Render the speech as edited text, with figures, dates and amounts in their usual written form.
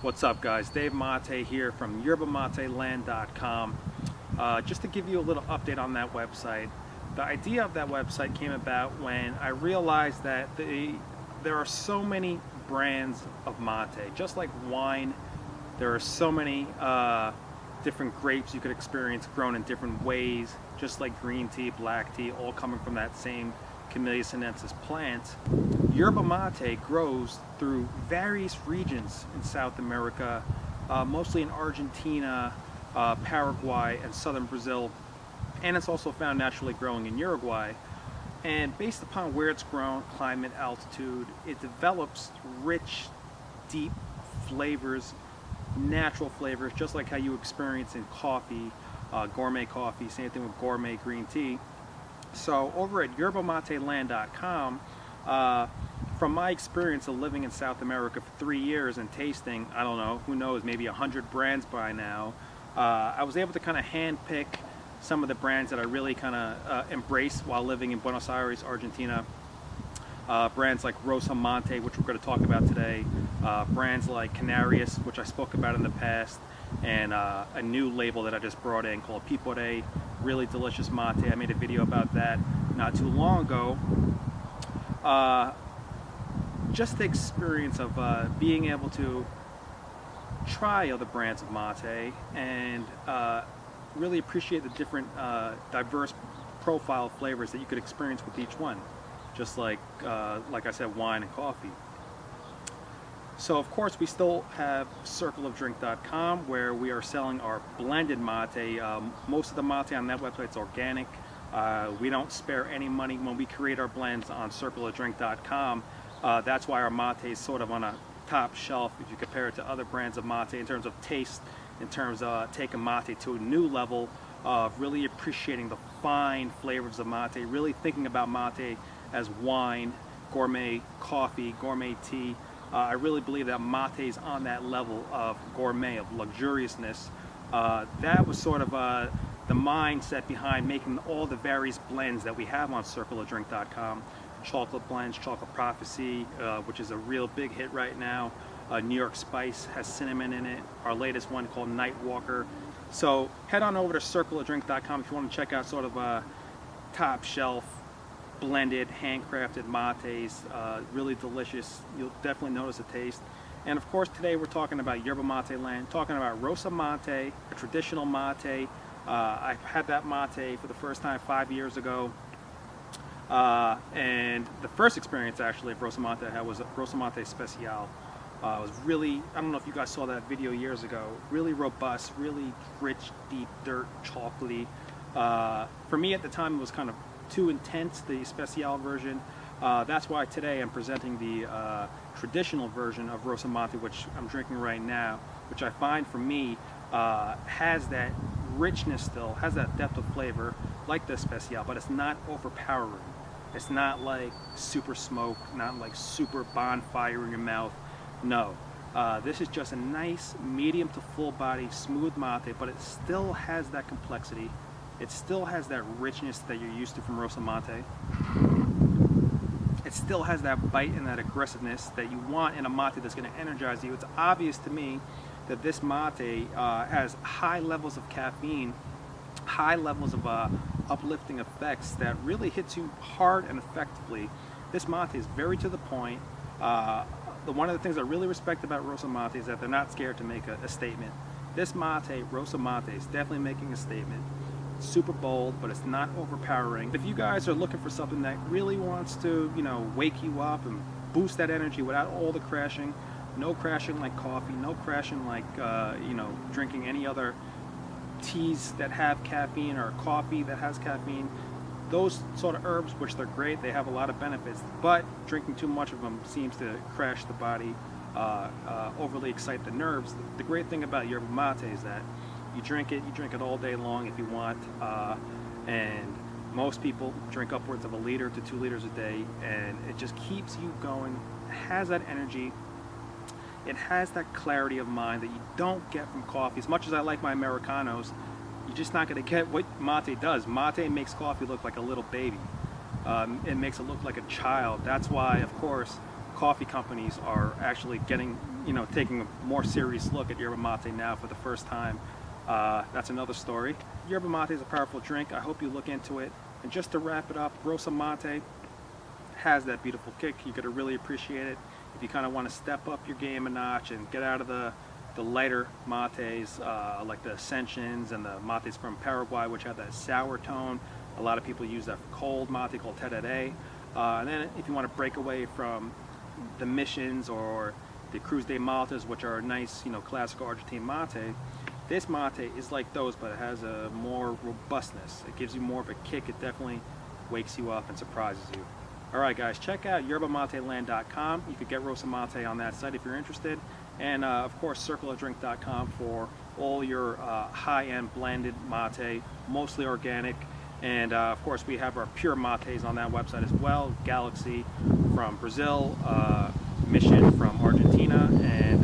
What's up, guys? Dave Mate here from yerbamateland.com. Just to give you a little update on that website. The idea of that website came about when I realized that there are so many brands of mate. Just like wine, there are so many different grapes you could experience grown in different ways, just like green tea, black tea, all coming from that same Camellia sinensis plant. Yerba mate grows through various regions in South America, mostly in Argentina, Paraguay, and southern Brazil, and it's also found naturally growing in Uruguay. And based upon where it's grown, climate, altitude, it develops rich, deep flavors, natural flavors, just like how you experience in coffee, gourmet coffee, same thing with gourmet green tea. So over at yerbamateland.com, from my experience of living in South America for 3 years and tasting, I don't know, who knows, maybe 100 brands by now, I was able to kind of handpick some of the brands that I really kind of embrace while living in Buenos Aires, Argentina. Brands like Rosamonte, which we're going to talk about today, brands like Canarias, which I spoke about in the past, and a new label that I just brought in called Pipore, really delicious mate. I made a video about that not too long ago. Just the experience of being able to try other brands of mate and really appreciate the different diverse profile flavors that you could experience with each one, just like I said, wine and coffee. So of course we still have circleofdrink.com, where we are selling our blended mate. Most of the mate on that website is organic. We don't spare any money when we create our blends on circleofdrink.com. That's why our mate is sort of on a top shelf if you compare it to other brands of mate in terms of taste, in terms of taking mate to a new level of really appreciating the fine flavors of mate, really thinking about mate as wine, gourmet coffee, gourmet tea. I really believe that mate is on that level of gourmet, of luxuriousness. That was sort of the mindset behind making all the various blends that we have on circleofdrink.com. Chocolate blends, Chocolate Prophecy, which is a real big hit right now. New York Spice has cinnamon in it. Our latest one called Night Walker. So head on over to circleofdrink.com if you want to check out sort of top shelf blended, handcrafted mates, really delicious. You'll definitely notice the taste. And of course today we're talking about Yerba Mate Land, talking about Rosamonte, a traditional mate. I had that mate for the first time 5 years ago. And the first experience actually of Rosamonte I had was Rosamonte Especial. It was really, I don't know if you guys saw that video years ago, really robust, really rich, deep, dirt, chocolatey. For me at the time it was kind of too intense, the Especial version. That's why today I'm presenting the traditional version of Rosamonte, which I'm drinking right now, which I find for me has that richness still, has that depth of flavor like the Especial, but it's not overpowering. It's not like super smoke, not like super bonfire in your mouth. No, this is just a nice medium to full body smooth mate, but it still has that complexity. It still has that richness that you're used to from Rosamonte. It still has that bite and that aggressiveness that you want in a mate that's going to energize you. It's obvious to me that this mate has high levels of caffeine, high levels of uplifting effects that really hits you hard and effectively. This mate is very to the point. One of the things I really respect about Rosamonte is that they're not scared to make a statement. This mate, Rosamonte, is definitely making a statement. It's super bold, but it's not overpowering. If you guys are looking for something that really wants to, wake you up and boost that energy without all the crashing, no crashing like coffee, no crashing like, drinking any other teas that have caffeine or coffee that has caffeine, those sort of herbs, which they're great, they have a lot of benefits, but drinking too much of them seems to crash the body, overly excite the nerves. The great thing about yerba mate is that you drink it all day long if you want, and most people drink upwards of 1 liter to 2 liters a day, and it just keeps you going. It has that energy. It has that clarity of mind that you don't get from coffee. As much as I like my Americanos, you're just not going to get what mate does. Mate makes coffee look like a little baby. It makes it look like a child. That's why, of course, coffee companies are actually getting, taking a more serious look at yerba mate now for the first time. That's another story. Yerba mate is a powerful drink. I hope you look into it. And just to wrap it up, Rosamonte has that beautiful kick. You're going to really appreciate it if you kind of want to step up your game a notch and get out of the lighter mates like the Ascensions and the mates from Paraguay, which have that sour tone. A lot of people use that for cold mate called tereré. And then if you want to break away from the Missions or the Cruz de Maltas, which are nice, classical Argentine mate, this mate is like those, but it has a more robustness. It gives you more of a kick. It definitely wakes you up and surprises you. Alright guys, check out yerbamateland.com. You could get Rosamonte on that site if you're interested. And of course, circleofdrink.com for all your high-end blended mate, mostly organic. And of course, we have our pure mates on that website as well. Galaxy from Brazil, Mission from Argentina, and